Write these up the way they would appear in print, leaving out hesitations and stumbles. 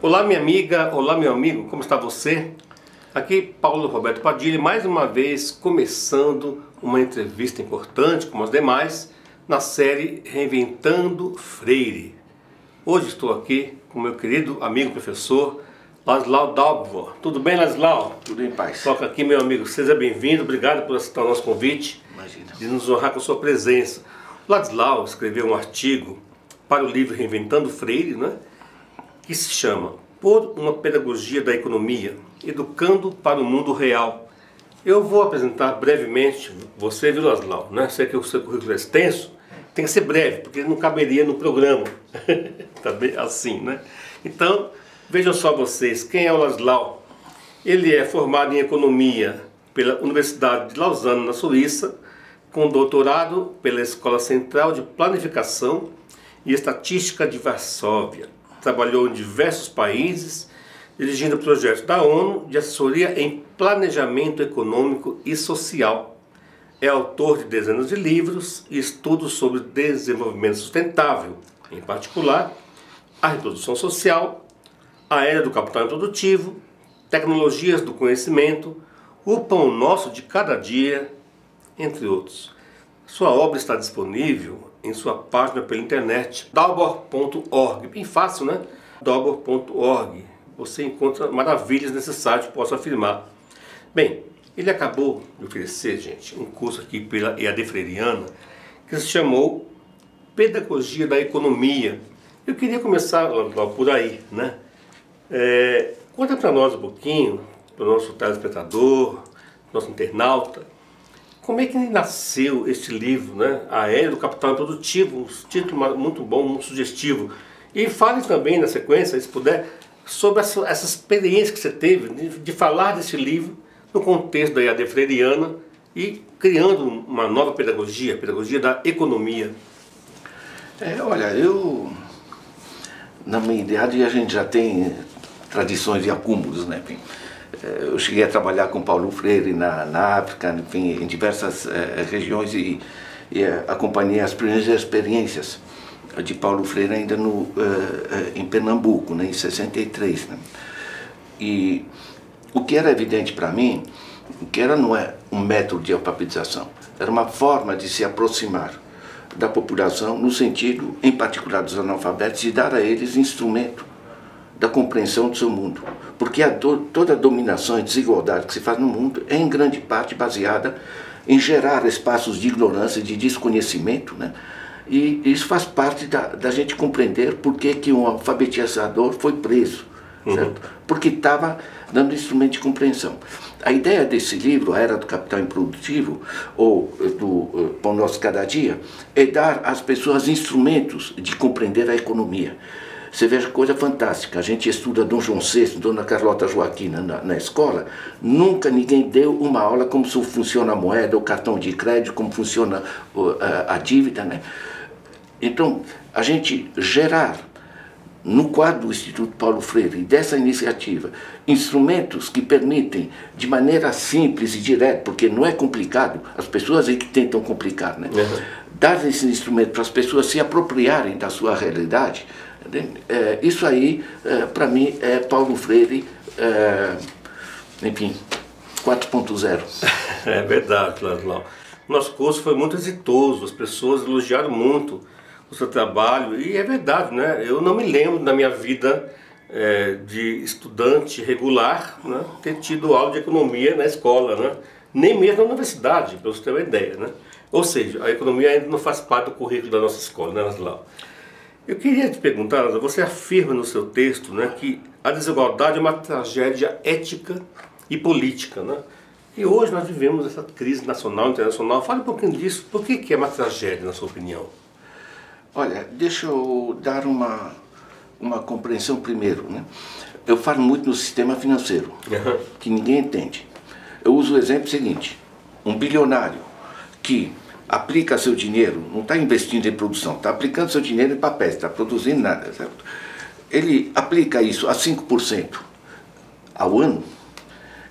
Olá minha amiga, olá meu amigo, como está você? Aqui Paulo Roberto Padilha, mais uma vez começando uma entrevista importante, como as demais, na série Reinventando Freire. Hoje estou aqui com meu querido amigo professor Laslau Dalbvo. Tudo bem, Laslau? Tudo em paz. Toca aqui, meu amigo, seja bem-vindo, obrigado por aceitar o nosso convite. Imagina. De nos honrar com a sua presença. Laslau escreveu um artigo para o livro Reinventando Freire, né, que se chama Por uma Pedagogia da Economia, Educando para o Mundo Real. Eu vou apresentar brevemente você, viu, Laslau? Né? Sei que o seu currículo é extenso, tem que ser breve, porque não caberia no programa. Tá bem assim, né? Então, vejam só vocês, quem é o Laslau? Ele é formado em Economia pela Universidade de Lausanne, na Suíça, com doutorado pela Escola Central de Planificação e Estatística de Varsóvia. Trabalhou em diversos países, dirigindo projetos da ONU de assessoria em planejamento econômico e social. É autor de dezenas de livros e estudos sobre desenvolvimento sustentável, em particular, a reprodução social, a era do capital improdutivo, tecnologias do conhecimento, o pão nosso de cada dia, entre outros. Sua obra está disponível em sua página pela internet, dalbor.org, bem fácil, né? dalbor.org. Você encontra maravilhas nesse site, posso afirmar. Bem, ele acabou de oferecer, gente, um curso aqui pela EAD Freiriana, que se chamou Pedagogia da Economia. Eu queria começar logo por aí, né? Conta para nós um pouquinho, para o nosso telespectador, nosso internauta, como é que nasceu este livro, né? A Era do Capital Improdutivo, um título muito bom, muito sugestivo. E fale também, na sequência, se puder, sobre essa experiência que você teve de falar desse livro no contexto da EAD Freiriana e criando uma nova pedagogia, a pedagogia da economia. Olha, na minha idade a gente já tem tradições e acúmulos, né? Enfim, eu cheguei a trabalhar com Paulo Freire na África, enfim, em diversas regiões e acompanhei as primeiras experiências de Paulo Freire ainda em Pernambuco, né, em 63. Né? E o que era evidente para mim, não é um método de alfabetização, era uma forma de se aproximar da população, no sentido, em particular dos analfabetos, de dar a eles instrumento da compreensão do seu mundo. Porque toda a dominação e desigualdade que se faz no mundo é em grande parte baseada em gerar espaços de ignorância e de desconhecimento, né? E isso faz parte da gente compreender por que um alfabetizador foi preso, certo? Porque estava dando instrumento de compreensão. A ideia desse livro, A Era do Capital Improdutivo, ou do Pão Nosso Cada Dia, é dar às pessoas instrumentos de compreender a economia. Você veja coisa fantástica, a gente estuda Dom João VI, Dona Carlota Joaquina na escola, nunca ninguém deu uma aula como funciona a moeda, o cartão de crédito, como funciona a dívida, né? Então, a gente gerar, no quadro do Instituto Paulo Freire, dessa iniciativa, instrumentos que permitem, de maneira simples e direta, porque não é complicado, as pessoas aí que tentam complicar, né? Dar esse instrumento para as pessoas se apropriarem da sua realidade. Isso aí, para mim, é Paulo Freire, enfim, 4.0. É verdade, Laslau. Nosso curso foi muito exitoso, as pessoas elogiaram muito o seu trabalho, e é verdade, né? Eu não me lembro da minha vida de estudante regular, né, ter tido aula de economia na escola, né? Nem mesmo na universidade, para você ter uma ideia, né? Ou seja, a economia ainda não faz parte do currículo da nossa escola, né, Laslau? Eu queria te perguntar, você afirma no seu texto, né, que a desigualdade é uma tragédia ética e política, né? E hoje nós vivemos essa crise nacional e internacional. Fale um pouquinho disso. Por que é uma tragédia, na sua opinião? Olha, deixa eu dar uma compreensão primeiro, né? Eu falo muito no sistema financeiro, que ninguém entende. Eu uso o exemplo seguinte: um bilionário que aplica seu dinheiro, não está investindo em produção, está aplicando seu dinheiro em papéis, está produzindo nada, certo? Ele aplica isso a 5% ao ano,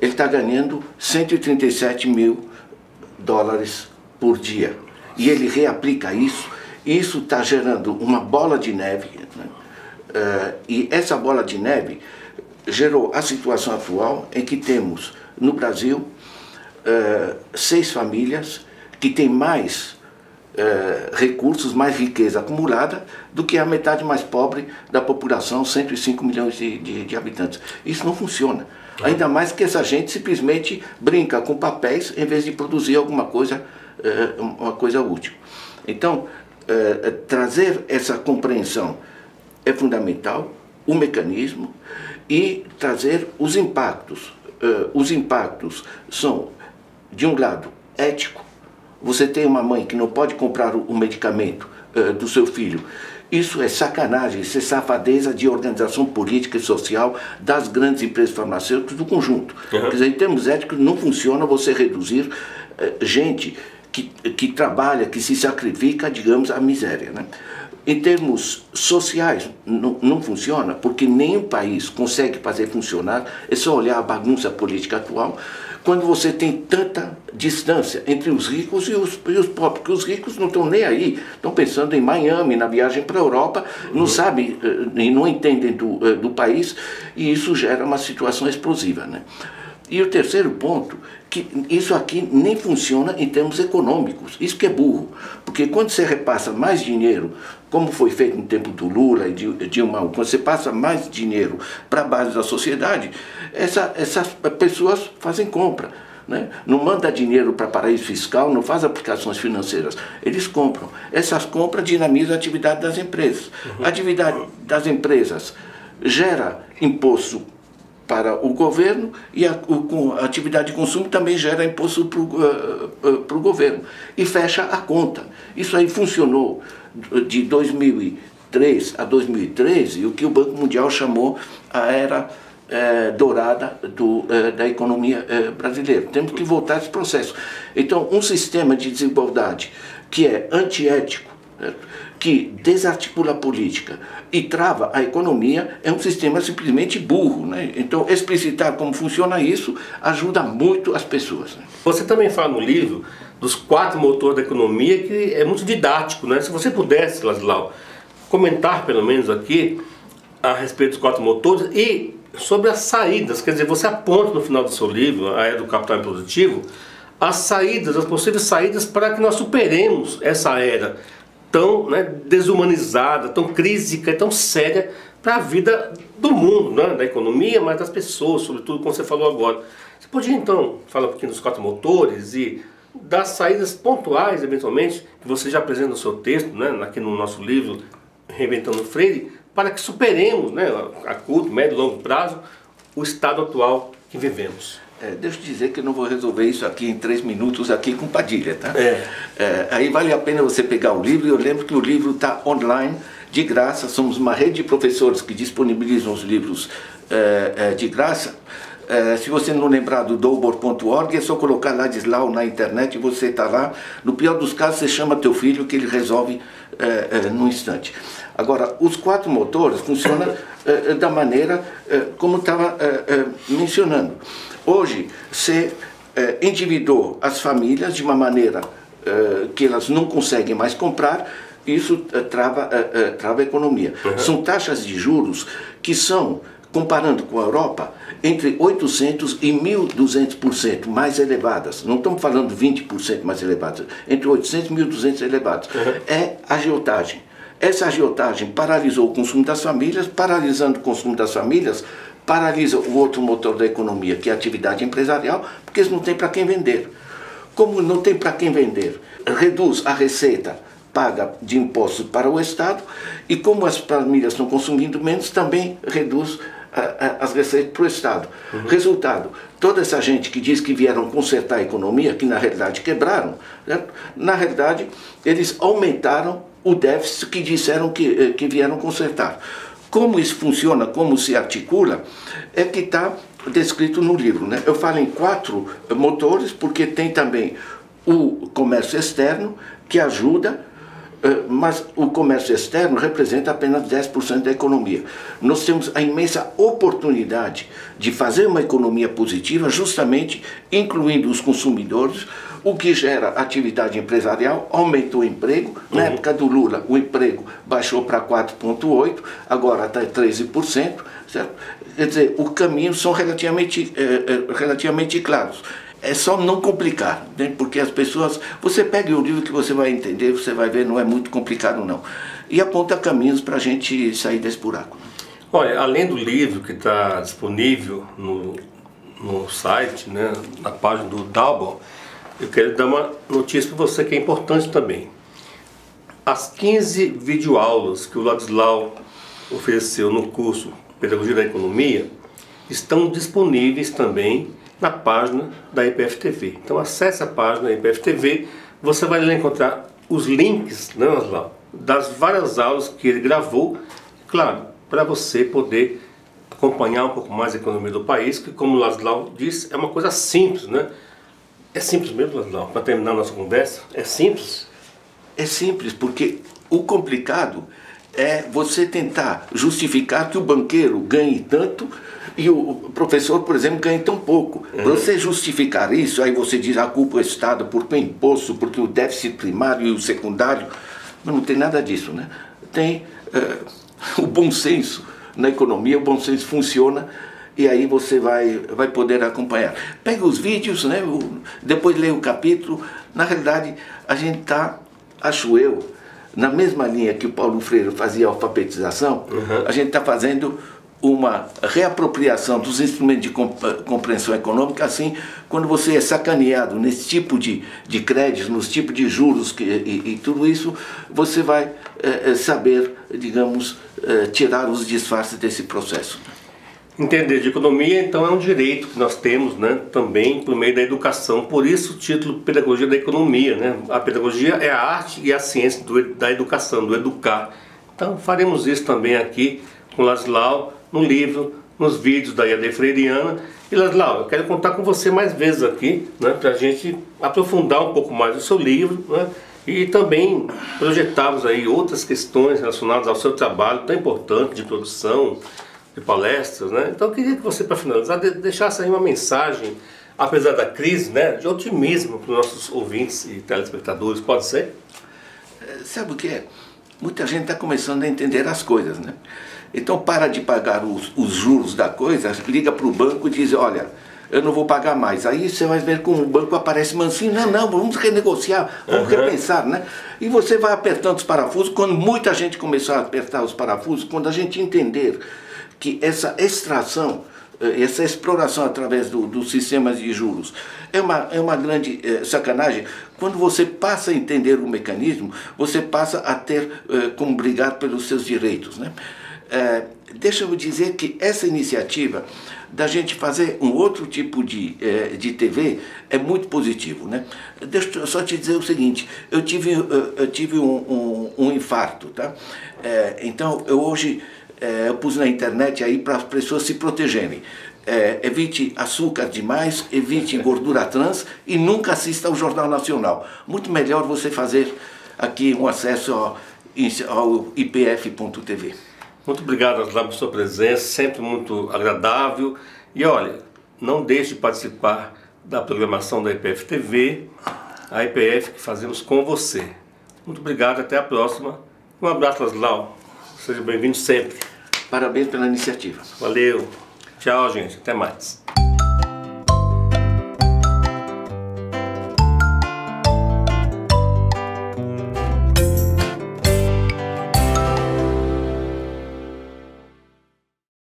ele está ganhando 137 mil dólares por dia. E ele reaplica isso, e isso está gerando uma bola de neve, né? E essa bola de neve gerou a situação atual em que temos, no Brasil, 6 famílias que têm mais recursos, mais riqueza acumulada do que a metade mais pobre da população, 105 milhões de habitantes. Isso não funciona. Ainda mais que essa gente simplesmente brinca com papéis em vez de produzir alguma coisa, uma coisa útil. Então, trazer essa compreensão é fundamental, o mecanismo, e trazer os impactos. Os impactos são, de um lado, ético. Você tem uma mãe que não pode comprar o medicamento do seu filho. Isso é sacanagem, isso é safadeza de organização política e social das grandes empresas farmacêuticas do conjunto. Quer dizer, em termos éticos, não funciona você reduzir gente que trabalha, que se sacrifica, digamos, à miséria, né? Em termos sociais, não funciona, porque nenhum país consegue fazer funcionar, é só olhar a bagunça política atual, quando você tem tanta distância entre os ricos e os pobres, porque os ricos não estão nem aí, estão pensando em Miami, na viagem para a Europa, não sabem e não entendem do país, e isso gera uma situação explosiva, né? E o terceiro ponto, que isso aqui nem funciona em termos econômicos, isso que é burro, porque quando você repassa mais dinheiro, como foi feito no tempo do Lula e de Dilma, quando você passa mais dinheiro para a base da sociedade, essas pessoas fazem compra, né? Não manda dinheiro para paraíso fiscal, não faz aplicações financeiras, eles compram. Essas compras dinamizam a atividade das empresas. A atividade das empresas gera imposto para o governo e a atividade de consumo também gera imposto para o governo e fecha a conta. Isso aí funcionou de 2003 a 2013, o que o Banco Mundial chamou a era dourada da economia brasileira. Temos que voltar a esse processo. Então, um sistema de desigualdade que é antiético, que desarticula a política e trava a economia, é um sistema simplesmente burro, né? Então, explicitar como funciona isso ajuda muito as pessoas, né? Você também fala no livro dos 4 motores da economia, que é muito didático, né? Se você pudesse, Ladislau, comentar pelo menos aqui a respeito dos 4 motores e sobre as saídas, quer dizer, você aponta no final do seu livro, A Era do Capital Improdutivo, as saídas, as possíveis saídas para que nós superemos essa era tão, né, desumanizada, tão crítica e tão séria para a vida do mundo, né, da economia, mas das pessoas, sobretudo, como você falou agora. Você podia, então, falar um pouquinho dos 4 motores e das saídas pontuais, eventualmente, que você já apresenta no seu texto, né, aqui no nosso livro, Reinventando Freire, para que superemos, né, a curto, médio e longo prazo, o estado atual que vivemos. Deixa eu dizer que eu não vou resolver isso aqui em 3 minutos aqui com Padilha, tá? Aí vale a pena você pegar o livro, e eu lembro que o livro está online, de graça, somos uma rede de professores que disponibilizam os livros de graça. Se você não lembrar do Dobor.org, é só colocar Ladislau na internet e você está lá. No pior dos casos, você chama teu filho que ele resolve num instante. Agora, os 4 motores funcionam da maneira como estava mencionando. Hoje, você endividou as famílias de uma maneira que elas não conseguem mais comprar, isso trava a economia. São taxas de juros que são, comparando com a Europa, entre 800% e 1.200% mais elevadas. Não estamos falando 20% mais elevadas, entre 800% e 1.200% elevadas. É agiotagem. Essa agiotagem paralisou o consumo das famílias, paralisando o consumo das famílias, paralisa o outro motor da economia, que é a atividade empresarial, porque eles não têm para quem vender. Como não tem para quem vender, reduz a receita paga de impostos para o Estado, e como as famílias estão consumindo menos, também reduz as receitas para o Estado. Resultado, toda essa gente que diz que vieram consertar a economia, que na realidade quebraram, certo? Na realidade eles aumentaram o déficit que disseram que vieram consertar. Como isso funciona, como se articula, é que está descrito no livro, né? Eu falo em 4 motores, porque tem também o comércio externo, que ajuda mas o comércio externo representa apenas 10% da economia. Nós temos a imensa oportunidade de fazer uma economia positiva, justamente incluindo os consumidores, o que gera atividade empresarial, aumentou o emprego. Na época do Lula, o emprego baixou para 4,8%, agora está 13%. Certo? Quer dizer, os caminhos são relativamente claros. É só não complicar, né? Porque as pessoas... Você pega o livro que você vai entender, você vai ver, não é muito complicado não. E aponta caminhos para a gente sair desse buraco. Olha, além do livro que está disponível no site, né, na página do Dalbo, eu quero dar uma notícia para você que é importante também. As 15 videoaulas que o Ladislau ofereceu no curso Pedagogia da Economia estão disponíveis também na página da EPF-TV. Então acesse a página da EPF-TV, você vai lá encontrar os links, né, das várias aulas que ele gravou, claro, para você poder acompanhar um pouco mais a economia do país, que, como o Ladislau disse, é uma coisa simples, né? É simples mesmo, Ladislau, para terminar a nossa conversa? É simples? É simples, porque o complicado é você tentar justificar que o banqueiro ganhe tanto e o professor, por exemplo, ganha tão pouco. Para você justificar isso, aí você diz a culpa é o Estado, porque o imposto, porque o déficit primário e o secundário. Mas não tem nada disso, né? Tem o bom senso na economia, o bom senso funciona e aí você vai poder acompanhar. Pega os vídeos, né? Depois lê o capítulo. Na realidade, a gente está, acho eu, na mesma linha que o Paulo Freire fazia a alfabetização, a gente está fazendo uma reapropriação dos instrumentos de compreensão econômica, assim, quando você é sacaneado nesse tipo de créditos, nos tipos de juros e tudo isso, você vai saber, digamos, tirar os disfarces desse processo. Entender de economia, então, é um direito que nós temos, né, também por meio da educação. Por isso o título Pedagogia da Economia, né? A pedagogia é a arte e a ciência da educação, do educar. Então faremos isso também aqui com o Ladislau, no livro, nos vídeos da IAD Freiriana. E Ladislau, eu quero contar com você mais vezes aqui, né, para a gente aprofundar um pouco mais o seu livro, né, e também projetarmos aí outras questões relacionadas ao seu trabalho tão importante de produção, de palestras, né? Então eu queria que você, para finalizar, deixasse aí uma mensagem, apesar da crise, né, de otimismo para os nossos ouvintes e telespectadores. Pode ser? Sabe o que é? Muita gente está começando a entender as coisas, né? Então para de pagar os juros da coisa, liga para o banco e diz, olha, eu não vou pagar mais. Aí você vai ver como o banco aparece mansinho, não, vamos renegociar, vamos repensar, né? E você vai apertando os parafusos. Quando muita gente começar a apertar os parafusos, quando a gente entender que essa extração, essa exploração através dos sistemas de juros é uma grande sacanagem. Quando você passa a entender o mecanismo, você passa a ter como brigar pelos seus direitos, né? Deixa eu dizer que essa iniciativa da gente fazer um outro tipo de TV é muito positivo, né? Deixa eu só te dizer o seguinte, eu tive um infarto, tá? Então eu hoje eu pus na internet aí para as pessoas se protegerem. Evite açúcar demais, evite gordura trans e nunca assista ao Jornal Nacional. Muito melhor você fazer aqui um acesso ao ipf.tv. Muito obrigado, Ladislau, por sua presença, sempre muito agradável. E olha, não deixe de participar da programação da IPF-TV, a IPF que fazemos com você. Muito obrigado, até a próxima. Um abraço, Ladislau. Seja bem-vindo sempre. Parabéns pela iniciativa. Valeu. Tchau, gente. Até mais.